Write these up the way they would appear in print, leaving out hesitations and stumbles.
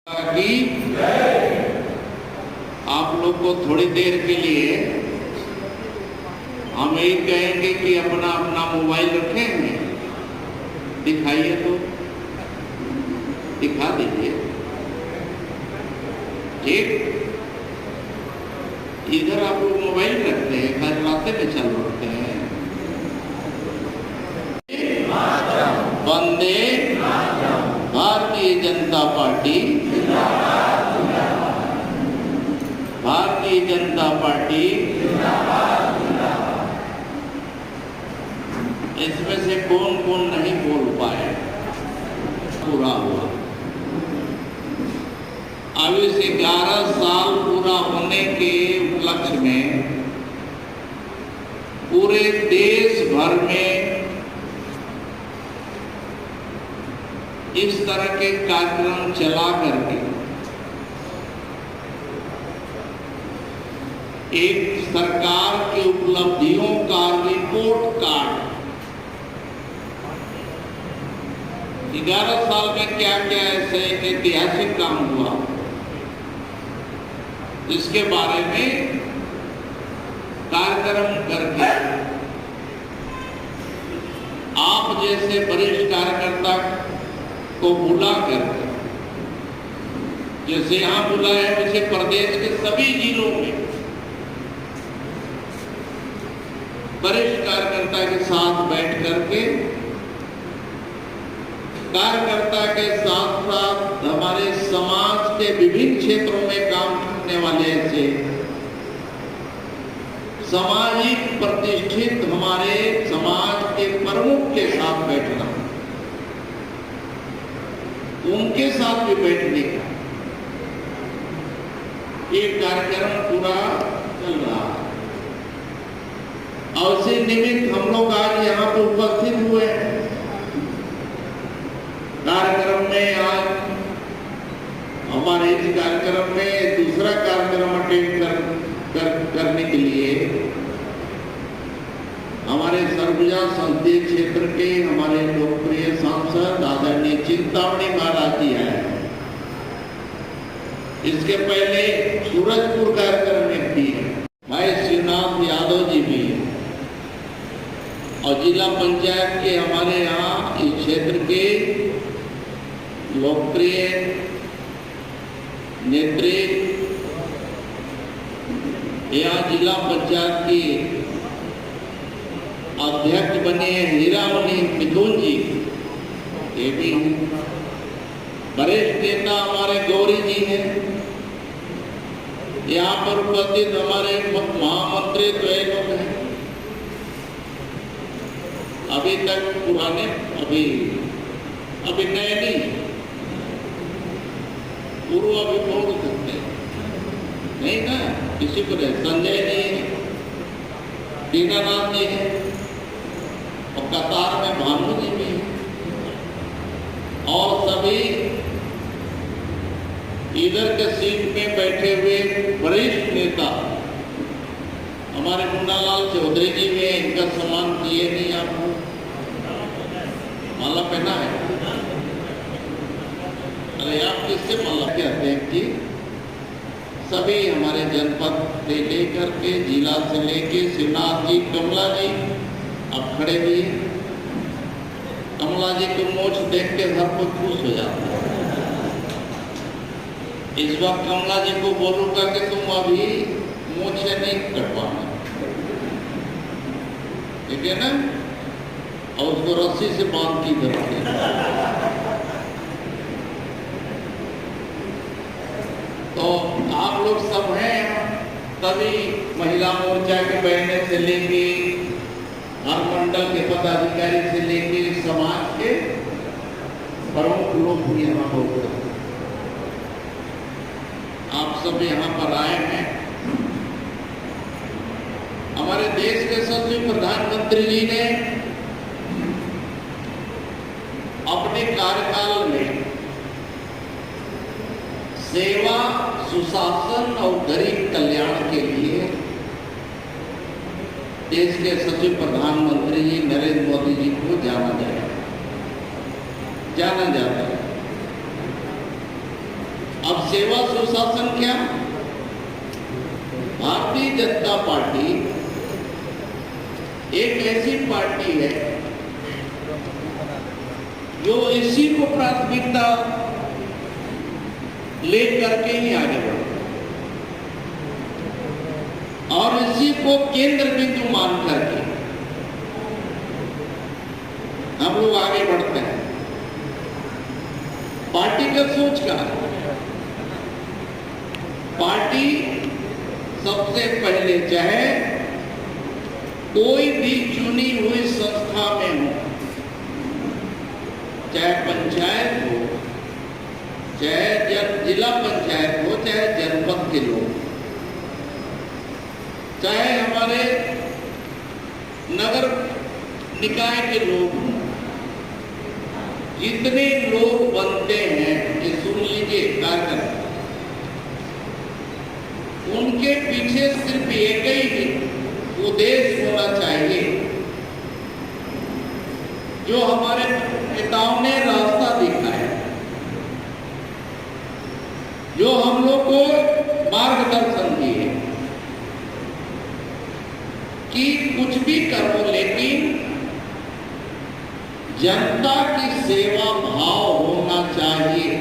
की आप लोग को थोड़ी देर के लिए हम यही कहेंगे कि अपना अपना मोबाइल रखेंगे, दिखाइए तो दिखा दीजिए। ठीक, इधर आप लोग मोबाइल रखते हैं, हर रास्ते में चल रहे हैं। वंदे भारतीय जनता पार्टी, भारतीय जनता पार्टी। इसमें से कौन कौन नहीं बोल पाए? पूरा हुआ। अब इस 11 साल पूरा होने के उपलक्ष्य में पूरे देश भर में इस तरह के कार्यक्रम चला करके एक सरकार की उपलब्धियों का रिपोर्ट कार्ड, 11 साल में क्या क्या ऐसे ऐतिहासिक काम हुआ, इसके बारे में कार्यक्रम करके आप जैसे वरिष्ठ कार्यकर्ता को बुला कर, जैसे यहां बुलाया है वैसे प्रदेश के सभी जिलों में वरिष्ठ कार्यकर्ता के साथ बैठ करके, कार्यकर्ता के साथ साथ हमारे समाज के विभिन्न क्षेत्रों में काम करने वाले ऐसे सामाजिक प्रतिष्ठित हमारे समाज के प्रमुख के साथ बैठना, उनके साथ भी बैठने का एक कार्यक्रम पूरा चल रहा है। और इसी निमित्त हम लोग आज यहाँ पर उपस्थित हुए हैं। कार्यक्रम में आज हमारे इस कार्यक्रम में दूसरा कार्यक्रम अटेंड करने के लिए हमारे सरगुजा संसदीय क्षेत्र के हमारे लोकप्रिय सांसद आदरणीय चिंतामणि महाराज जी आए। इसके पहले सूरजपुर कार्यक्रम में भी भाई श्रीनाथ यादव जी भी, और जिला पंचायत के हमारे यहाँ इस क्षेत्र के लोकप्रिय नेत्री, यहाँ जिला पंचायत की अध्यक्ष बने हीरामणि मिथुन जी, ये भी हैं। वरिष्ठ नेता हमारे गौरी जी हैं। यहाँ पर उपस्थित हमारे महामंत्री तो एक लोग हैं, अभी तक पुराने, अभी नए नहीं, पूर्व अभी बोल सकते नहीं ना, किसी को नहीं। संजय जी है, दीनानाथ जी है, और कतार में भानु जी भी है, और सभी इधर के सीट में बैठे हुए वरिष्ठ नेता हमारे मुन्नालाल चौधरी जी भी हैं। इनका सम्मान किए नहीं आपको, माला पहना है? अरे आप किससे माला कहते हैं जी? सभी हमारे जनपद से लेकर के, जिला से लेके, शिवनाथ जी, कमला जी अब खड़े भी हैं। कमला जी को मोछ देख के सब कुछ खुश हो जाता है। इस वक्त कमला जी को बोलूंगा कि तुम अभी मोछे नहीं कटवाना, ठीक है ना, और उसको रस्सी से बांध की करते। तो आप लोग सब हैं, तभी महिला मोर्चा के बहने से लेके, हर मंडल के पदाधिकारी से लेके, समाज के प्रमुख लोग भी यहाँ होते हैं। आप सब यहाँ पर आए हैं। हमारे देश के सचिव प्रधानमंत्री जी ने अपने कार्यकाल में सेवा, सुशासन और गरीब कल्याण के लिए देश के सचिव प्रधानमंत्री जी नरेंद्र मोदी जी को जाना जाता है। अब सेवा सुशासन क्या? भारतीय जनता पार्टी एक ऐसी पार्टी है जो इसी को प्राथमिकता लेकर के ही आगे बढ़े और इसी को केंद्र बिंदु मान करके हम लोग आगे बढ़ते हैं। पार्टी का सोच का पार्टी सबसे पहले चाहे कोई भी चुनी हुई संस्था में हो, चाहे पंचायत हो, चाहे जिला पंचायत हो, चाहे जनपद के लोग, चाहे हमारे नगर निकाय के लोग हों, जितने लोग बनते हैं ये सुन लीजिए कार्यकर्ता, उनके पीछे सिर्फ एक ही उद्देश्य होना चाहिए जो हमारे नेताओं ने रास्ता दिखाया, जो हम लोग को मार्गदर्शन दिए कि कुछ भी करो लेकिन जनता की सेवा भाव होना चाहिए।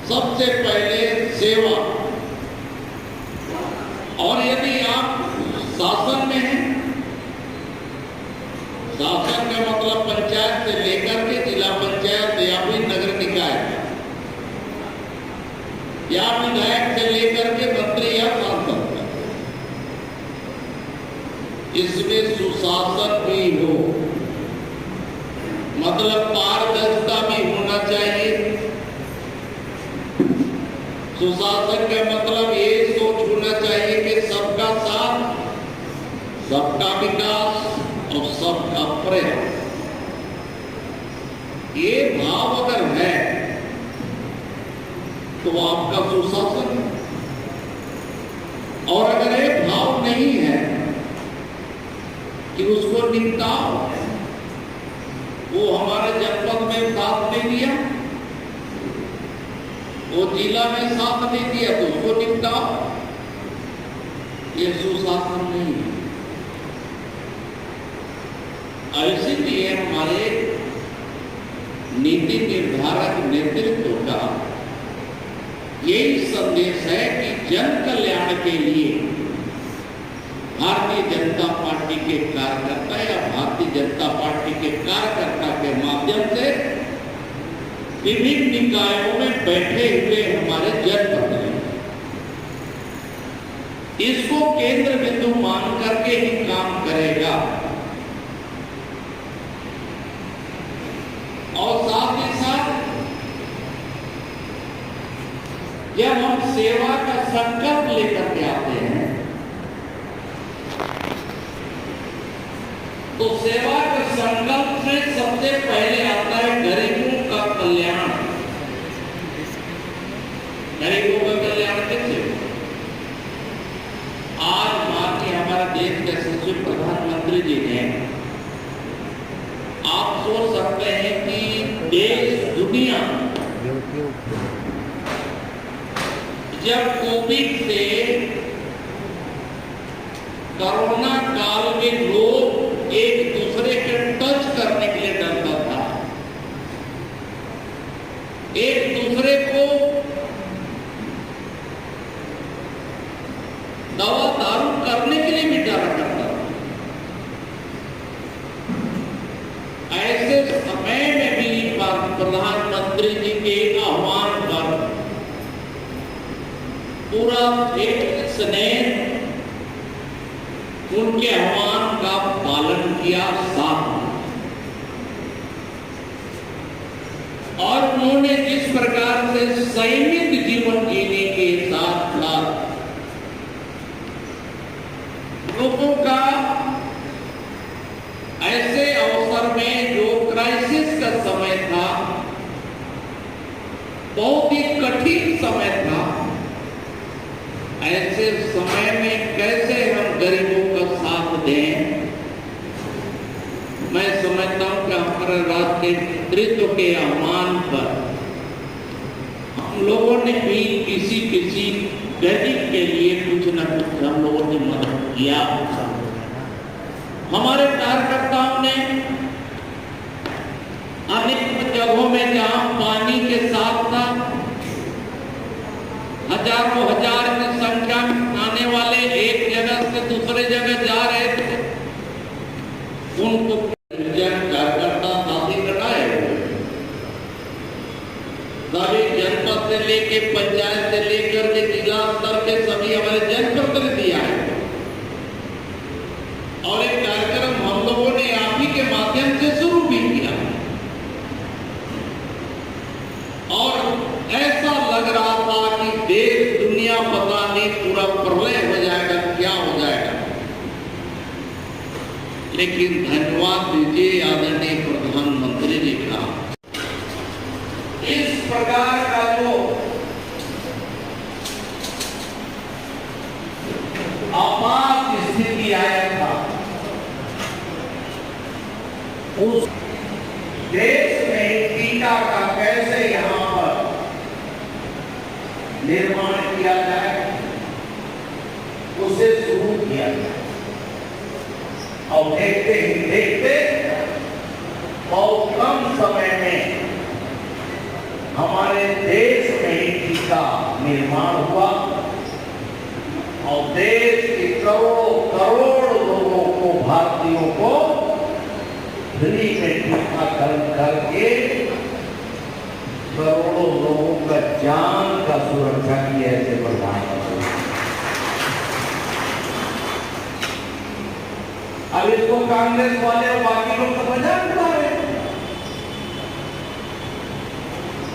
सबसे पहले सेवा। और यदि आप शासन में हैं, शासन का मतलब पंचायत से लेकर के जिला पंचायत या फिर नगर निकाय या विधायक से लेकर के मंत्री या सांसद, इसमें सुशासन भी हो, मतलब पारदर्शिता भी होना चाहिए। सुशासन का मतलब ये सोच होना चाहिए कि सबका साथ, सबका विकास और सबका प्रयास, ये भाव अगर है तो आपका सुशासन है। और अगर ये भाव नहीं है कि उसको निपटाओ, वो हमारे जनपद में साथ नहीं दिया, वो जिला में साथ नहीं दिया तो उसको निपटाओ, ये सुशासन नहीं है। इसीलिए हमारे नीति निर्धारक नेतृत्व का यही संदेश है कि जन कल्याण के लिए भारतीय जनता पार्टी के कार्यकर्ता या भारतीय जनता पार्टी के कार्यकर्ता के माध्यम से विभिन्न निकायों में बैठे हुए हमारे जनप्रतिनिधि इसको केंद्र बिंदु मान करके ही काम करेगा। और साथ ही साथ जब हम सेवा का संकल्प लेकर के आते हैं तो सेवा के संकल्प में सबसे पहले आता है गरीबों का कल्याण। गरीबों का कल्याण कैसे? आज माननीय हमारे देश के यशस्वी प्रधानमंत्री जी ने, आप सोच सकते हैं कि देश दुनिया जब कोविड से कोरोना काल में लोग एक दूसरे के टच करने के लिए डरता था, एक दूसरे को दवा दारू करने के लिए भी डरा करता था। ऐसे समय में भी प्रधानमंत्री जी के आह्वान पर पूरा देश ने उनके आह्वान का पालन किया साथ, और उन्होंने जिस प्रकार से संयमित जीवन जीने के साथ साथ लोगों का ऐसे अवसर में जो क्राइसिस का समय था, बहुत ही कठिन समय था, ऐसे समय में कैसे हम गरीबों का साथ दें। मैं समझता हूं कि हमारे राष्ट्रीय नेतृत्व के आह्वान पर उन्होंने भी किसी किसी गरीब के लिए कुछ न कुछ हम लोगों ने मदद किया। हमारे कार्यकर्ताओं ने अनेक जगहों में जहां पानी के साथ साथ हजारों हजार की संख्या में आने वाले एक जगह से दूसरे जगह जा रहे थे, उनको कार्यकर्ता साथी कटाए हुए सभी जनपद से लेके पंचायत से लेकर के जिला स्तर के सभी हमारे जनप्रतिनिधि आए और एक कार्यक्रम हम लोगों ने आप ही के माध्यम से शुरू भी किया और ऐसा लग रहा था कि देश दुनिया पता नहीं पूरा प्रलय हो जाएगा, क्या हो जाएगा। लेकिन धन्यवाद दीजिए आदरणीय प्रधानमंत्री जी का, इस प्रकार का जो आपात स्थिति आया था, उस देश में टीका का कैसे यहां पर निर्माण किया जाए, उसे शुरू किया जाए और देखते ही देखते बहुत कम समय में हमारे देश में ही टीका निर्माण हुआ और देश के करोड़ों करोड़ लोगों को, भारतीयों को फ्री में टीकाकरण करके करोड़ों लोगों का जान का सुरक्षा की ऐसे प्रधानमंत्री। अब इसको कांग्रेस वाले और बाकी लोग तो मजाक उड़ा रहे हैं,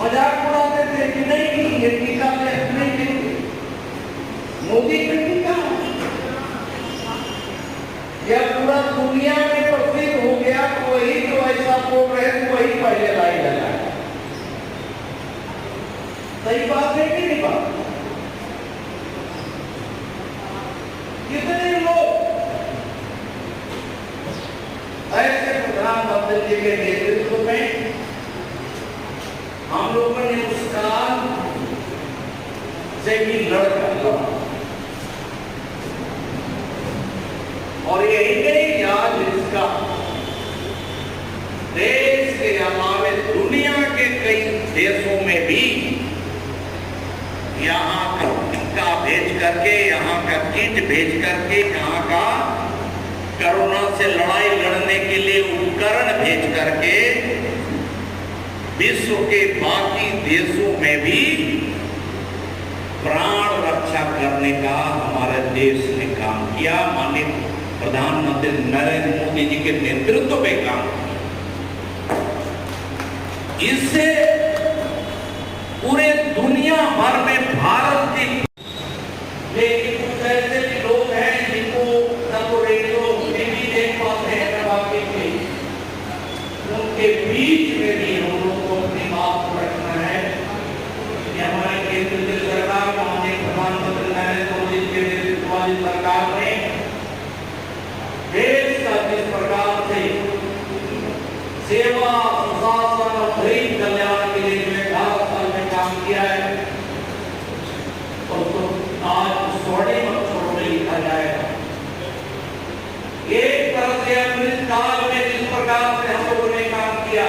मजाक उड़ाते थे कि नहीं ये टीका नहीं देंगे, मोदी का टीका यह पूरा दुनिया में प्रसिद्ध हो गया, तो वही जो ऐसा बोल रहे हैं वही पहले लाई लगा। सही बात है कि नहीं बात? कितने लोग ऐसे प्रधानमंत्री जी के नेतृत्व में हम लोगों ने उस काल से भी लड़ा और यही नहीं, आज इसका देश के अलावे दुनिया के कई देशों में भी यहाँ का टीका भेज करके, यहाँ का किट भेज करके, यहाँ का कोरोना से लड़ाई लड़ने के लिए उपकरण भेज करके विश्व के बाकी देशों में भी प्राण रक्षा करने का हमारे देश ने काम किया। माननीय प्रधानमंत्री नरेंद्र मोदी जी के नेतृत्व में काम किया। इससे पूरे दुनिया भर में भारत की, लेकिन कुछ ऐसे भी लोग हैं जिनको न तो रेडियो टीवी देख पाते हैं न बाकी के, उनके बीच में भी हम लोग को अपनी बात रखना है कि हमारे केंद्र की सरकार, माननीय प्रधानमंत्री नरेंद्र मोदी जी के नेतृत्व वाली सरकार ने देश का जिस प्रकार से सेवा, सुशासन और गरीब कल्याण के लिए जो 18 साल में काम किया है, उसको आज स्वर्णिम अक्षरों में लिखा जाएगा। एक तरह से अमृत काल में जिस प्रकार से हम लोगों ने काम किया,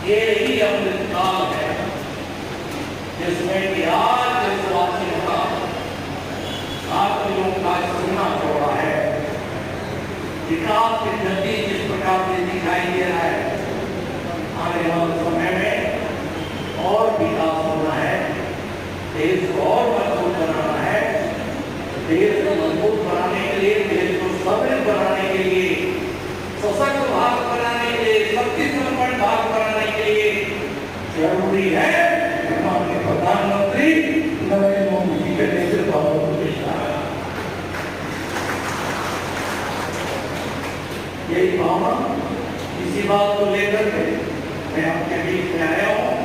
ये ही अमृत काल है जिसमें कि आज देशवासियों का, भारतीयों का सीना चौड़ा है। विकास की गति जिस प्रकार से दिखाई दे रहा है, आने वाले समय में और विकास होना है, देश को और मजबूत बनाना है। देश को मजबूत बनाने के लिए, देश को समृद्ध बनाने के लिए, सशक्त भारत बनाने के लिए, शक्ति संपन्न भारत बनाने के लिए जरूरी है हमारे प्रधानमंत्री नरेंद्र मोदी जी के नेतृत्व में यही भावना, इसी बात को लेकर के मैं आपके बीच में आया हूँ।